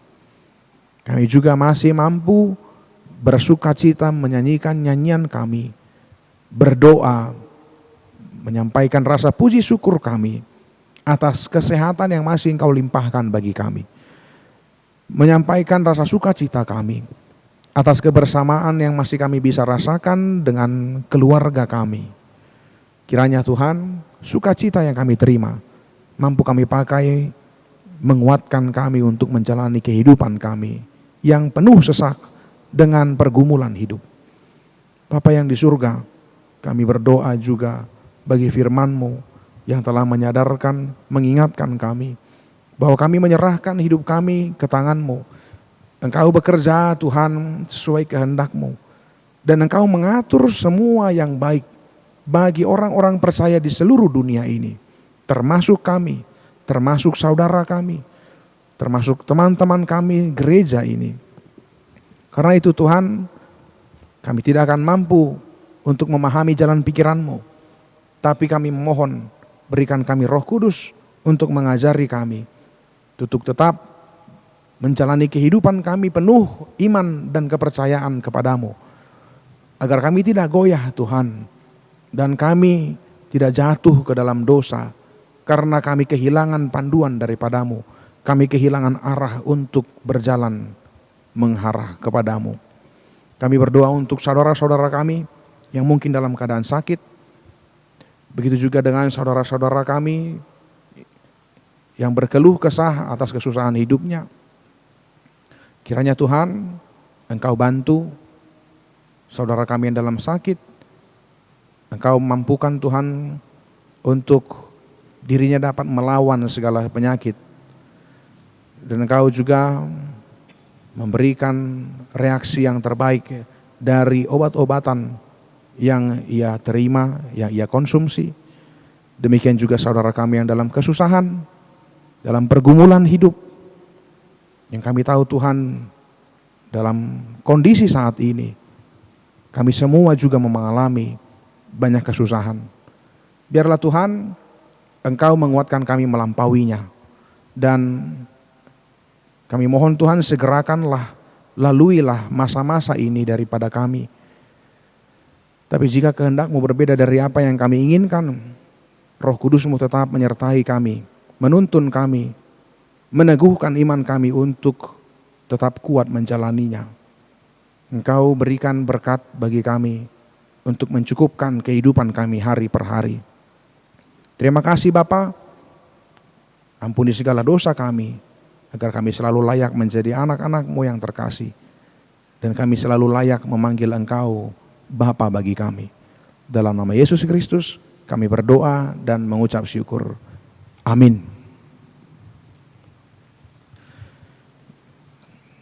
Kami juga masih mampu bersuka cita menyanyikan nyanyian kami, berdoa, menyampaikan rasa puji syukur kami atas kesehatan yang masih Engkau limpahkan bagi kami, menyampaikan rasa sukacita kami atas kebersamaan yang masih kami bisa rasakan dengan keluarga kami. Kiranya Tuhan, sukacita yang kami terima mampu kami pakai menguatkan kami untuk menjalani kehidupan kami yang penuh sesak dengan pergumulan hidup. Bapa yang di surga, kami berdoa juga bagi firman-Mu yang telah menyadarkan, mengingatkan kami bahwa kami menyerahkan hidup kami ke tangan-Mu. Engkau bekerja Tuhan sesuai kehendak-Mu, dan Engkau mengatur semua yang baik bagi orang-orang percaya di seluruh dunia ini, termasuk kami, termasuk saudara kami, termasuk teman-teman kami gereja ini. Karena itu Tuhan, kami tidak akan mampu untuk memahami jalan pikiran-Mu, tapi kami memohon berikan kami Roh Kudus untuk mengajari kami untuk tetap menjalani kehidupan kami penuh iman dan kepercayaan kepadamu, agar kami tidak goyah Tuhan, dan kami tidak jatuh ke dalam dosa karena kami kehilangan panduan daripadamu, kami kehilangan arah untuk berjalan mengarah kepadamu. Kami berdoa untuk saudara-saudara kami yang mungkin dalam keadaan sakit, begitu juga dengan saudara-saudara kami yang berkeluh kesah atas kesusahan hidupnya. Kiranya Tuhan, Engkau bantu saudara kami yang dalam sakit, Engkau mampukan Tuhan untuk dirinya dapat melawan segala penyakit. Dan Engkau juga memberikan reaksi yang terbaik dari obat-obatan yang ia terima, yang ia konsumsi. Demikian juga saudara kami yang dalam kesusahan, dalam pergumulan hidup, yang kami tahu Tuhan dalam kondisi saat ini, kami semua juga mengalami banyak kesusahan. Biarlah Tuhan, Engkau menguatkan kami melampauinya. Dan kami mohon Tuhan segerakanlah, laluilah masa-masa ini daripada kami. Tapi jika kehendak-Mu berbeda dari apa yang kami inginkan, Roh Kudus-Mu tetap menyertai kami, menuntun kami, meneguhkan iman kami untuk tetap kuat menjalaninya. Engkau berikan berkat bagi kami untuk mencukupkan kehidupan kami hari per hari. Terima kasih Bapa, ampuni segala dosa kami, agar kami selalu layak menjadi anak-anak-Mu yang terkasih. Dan kami selalu layak memanggil Engkau Bapa bagi kami. Dalam nama Yesus Kristus kami berdoa dan mengucap syukur. Amin.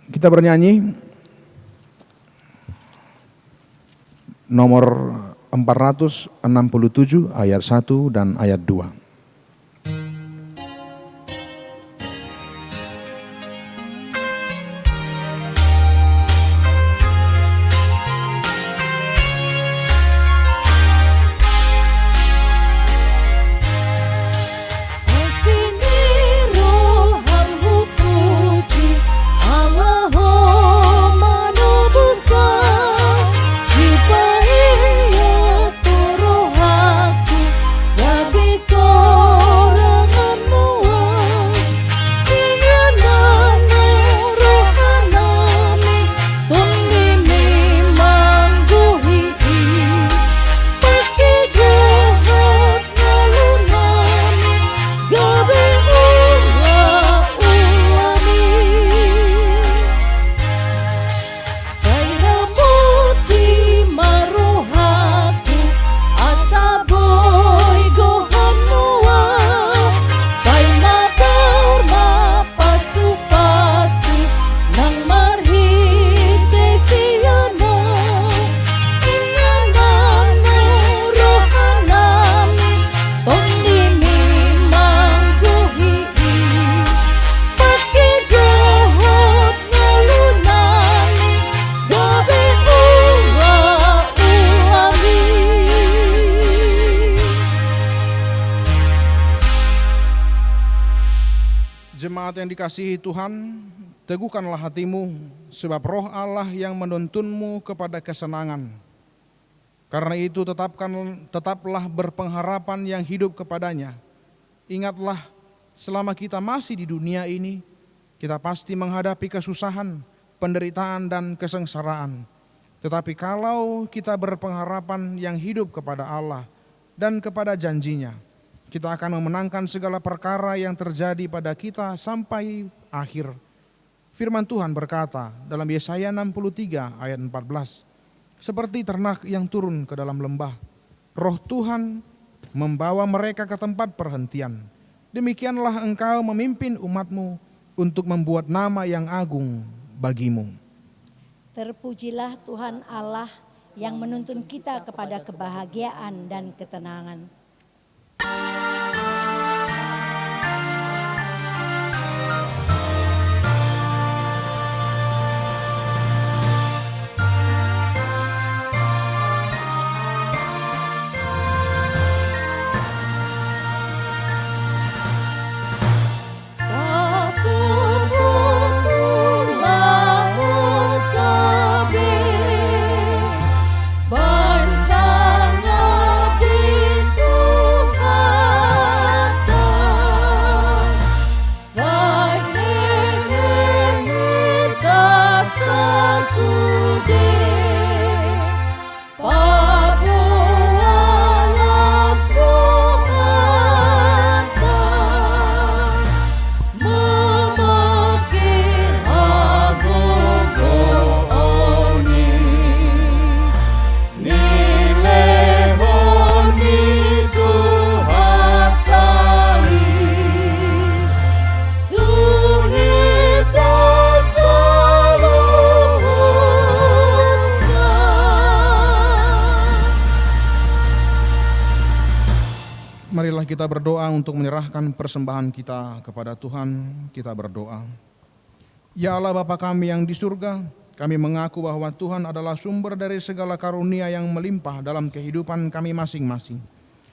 Kita bernyanyi nomor 467 ayat 1 dan ayat 2. Jemaat yang dikasihi Tuhan, teguhkanlah hatimu, sebab Roh Allah yang menuntunmu kepada kesenangan. Karena itu tetaplah berpengharapan yang hidup kepadanya. Ingatlah, selama kita masih di dunia ini, kita pasti menghadapi kesusahan, penderitaan dan kesengsaraan. Tetapi kalau kita berpengharapan yang hidup kepada Allah dan kepada janjinya, kita akan memenangkan segala perkara yang terjadi pada kita sampai akhir. Firman Tuhan berkata dalam Yesaya 63 ayat 14, seperti ternak yang turun ke dalam lembah, Roh Tuhan membawa mereka ke tempat perhentian. Demikianlah engkau memimpin umat-Mu untuk membuat nama yang agung bagimu. Terpujilah Tuhan Allah yang menuntun kita kepada kebahagiaan dan ketenangan. Bansa ngabdi Marilah kita berdoa untuk menyerahkan persembahan kita kepada Tuhan. Kita berdoa. Ya Allah Bapa kami yang di surga, kami mengaku bahwa Tuhan adalah sumber dari segala karunia yang melimpah dalam kehidupan kami masing-masing.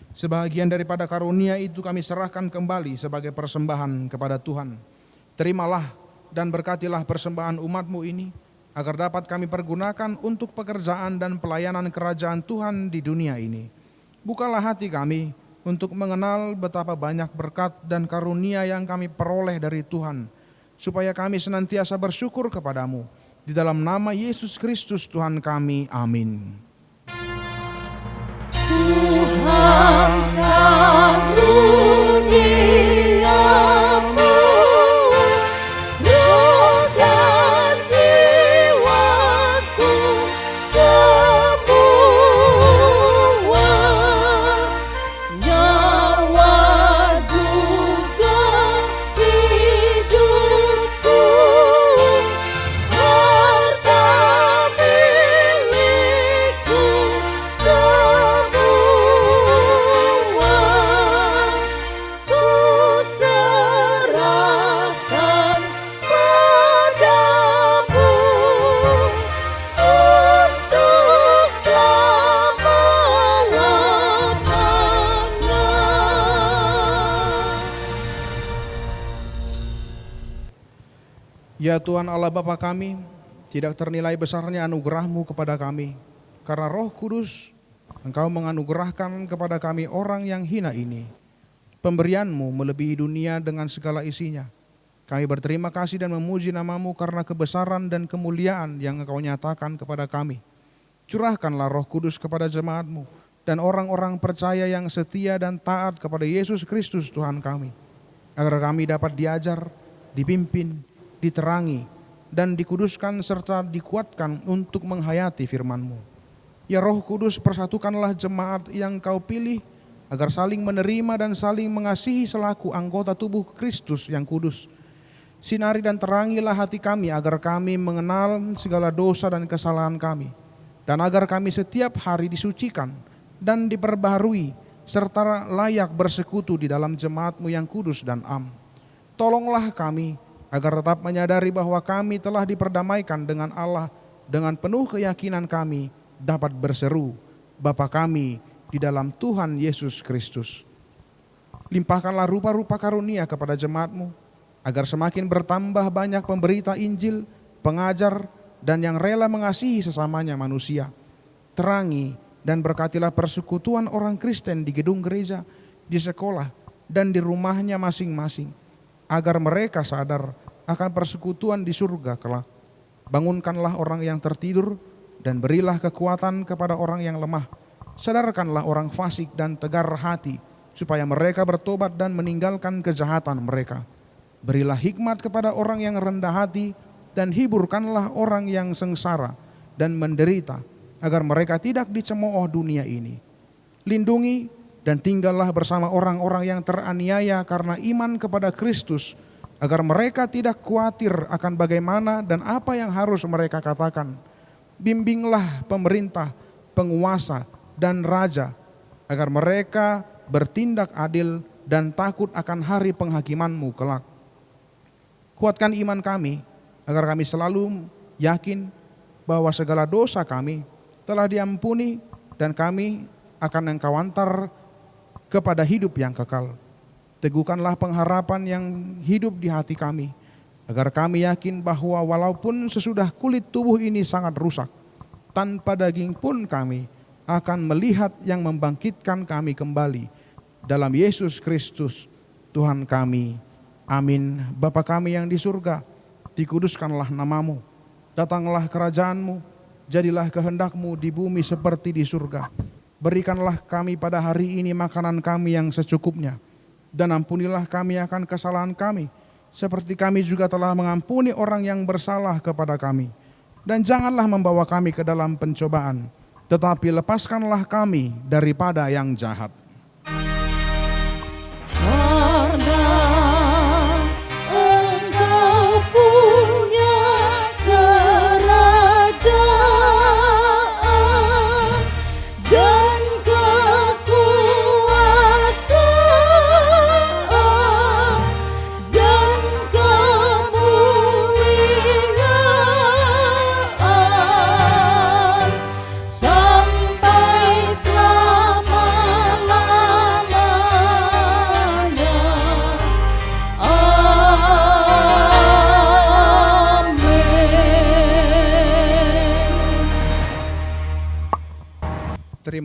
Sebahagian daripada karunia itu kami serahkan kembali sebagai persembahan kepada Tuhan. Terimalah dan berkatilah persembahan umat-Mu ini, agar dapat kami pergunakan untuk pekerjaan dan pelayanan kerajaan Tuhan di dunia ini. Bukalah hati kami untuk mengenal betapa banyak berkat dan karunia yang kami peroleh dari Tuhan, supaya kami senantiasa bersyukur kepadamu. Di dalam nama Yesus Kristus Tuhan kami, amin. Tuhan karuniamu, roh dan jiwaku semua, nyawa juga hidupku, harta milikku semua, ku serahkan padamu untuk selama-lamanya. Ya Tuhan Allah Bapa kami, tidak ternilai besarnya anugerah-Mu kepada kami. Karena Roh Kudus, Engkau menganugerahkan kepada kami orang yang hina ini. Pemberian-Mu melebihi dunia dengan segala isinya. Kami berterima kasih dan memuji nama-Mu karena kebesaran dan kemuliaan yang Engkau nyatakan kepada kami. Curahkanlah Roh Kudus kepada jemaat-Mu dan orang-orang percaya yang setia dan taat kepada Yesus Kristus Tuhan kami, agar kami dapat diajar, dipimpin, diterangi, dan dikuduskan serta dikuatkan untuk menghayati firman-Mu. Ya Roh Kudus, persatukanlah jemaat yang Kau pilih agar saling menerima dan saling mengasihi selaku anggota tubuh Kristus yang kudus. Sinari dan terangilah hati kami agar kami mengenal segala dosa dan kesalahan kami, dan agar kami setiap hari disucikan dan diperbaharui serta layak bersekutu di dalam jemaat-Mu yang kudus dan am. Tolonglah kami agar tetap menyadari bahwa kami telah diperdamaikan dengan Allah, dengan penuh keyakinan kami dapat berseru, Bapa kami di dalam Tuhan Yesus Kristus. Limpahkanlah rupa-rupa karunia kepada jemaat-Mu, agar semakin bertambah banyak pemberita Injil, pengajar, dan yang rela mengasihi sesamanya manusia. Terangi dan berkatilah persekutuan orang Kristen di gedung gereja, di sekolah, dan di rumahnya masing-masing, agar mereka sadar akan persekutuan di surga kelak. Bangunkanlah orang yang tertidur dan berilah kekuatan kepada orang yang lemah. Sadarkanlah orang fasik dan tegar hati, supaya mereka bertobat dan meninggalkan kejahatan mereka. Berilah hikmat kepada orang yang rendah hati dan hiburkanlah orang yang sengsara dan menderita, agar mereka tidak dicemooh dunia ini. Lindungi dan tinggallah bersama orang-orang yang teraniaya karena iman kepada Kristus, agar mereka tidak khawatir akan bagaimana dan apa yang harus mereka katakan. Bimbinglah pemerintah, penguasa, dan raja, agar mereka bertindak adil dan takut akan hari penghakiman-Mu kelak. Kuatkan iman kami, agar kami selalu yakin bahwa segala dosa kami telah diampuni dan kami akan Engkau antar kepada hidup yang kekal. Teguhkanlah pengharapan yang hidup di hati kami, agar kami yakin bahwa walaupun sesudah kulit tubuh ini sangat rusak, tanpa daging pun kami akan melihat yang membangkitkan kami kembali dalam Yesus Kristus Tuhan kami. Amin. Bapa kami yang di surga, dikuduskanlah nama-Mu, datanglah kerajaan-Mu, jadilah kehendak-Mu di bumi seperti di surga. Berikanlah kami pada hari ini makanan kami yang secukupnya, dan ampunilah kami akan kesalahan kami, seperti kami juga telah mengampuni orang yang bersalah kepada kami. Dan janganlah membawa kami ke dalam pencobaan, tetapi lepaskanlah kami daripada yang jahat. Karena Engkau punya kerajaan dan kekuasaan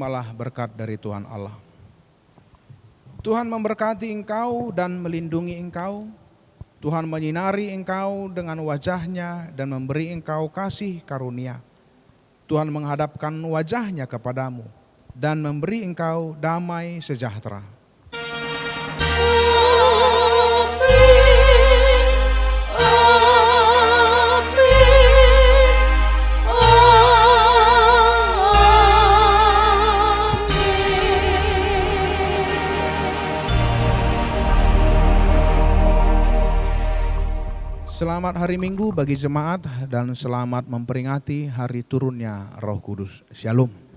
terimalah berkat dari Tuhan Allah. Tuhan memberkati engkau dan melindungi engkau. Tuhan menyinari engkau dengan wajah-Nya dan memberi engkau kasih karunia. Tuhan menghadapkan wajah-Nya kepadamu dan memberi engkau damai sejahtera. Selamat hari Minggu bagi jemaat dan selamat memperingati hari turunnya Roh Kudus. Shalom.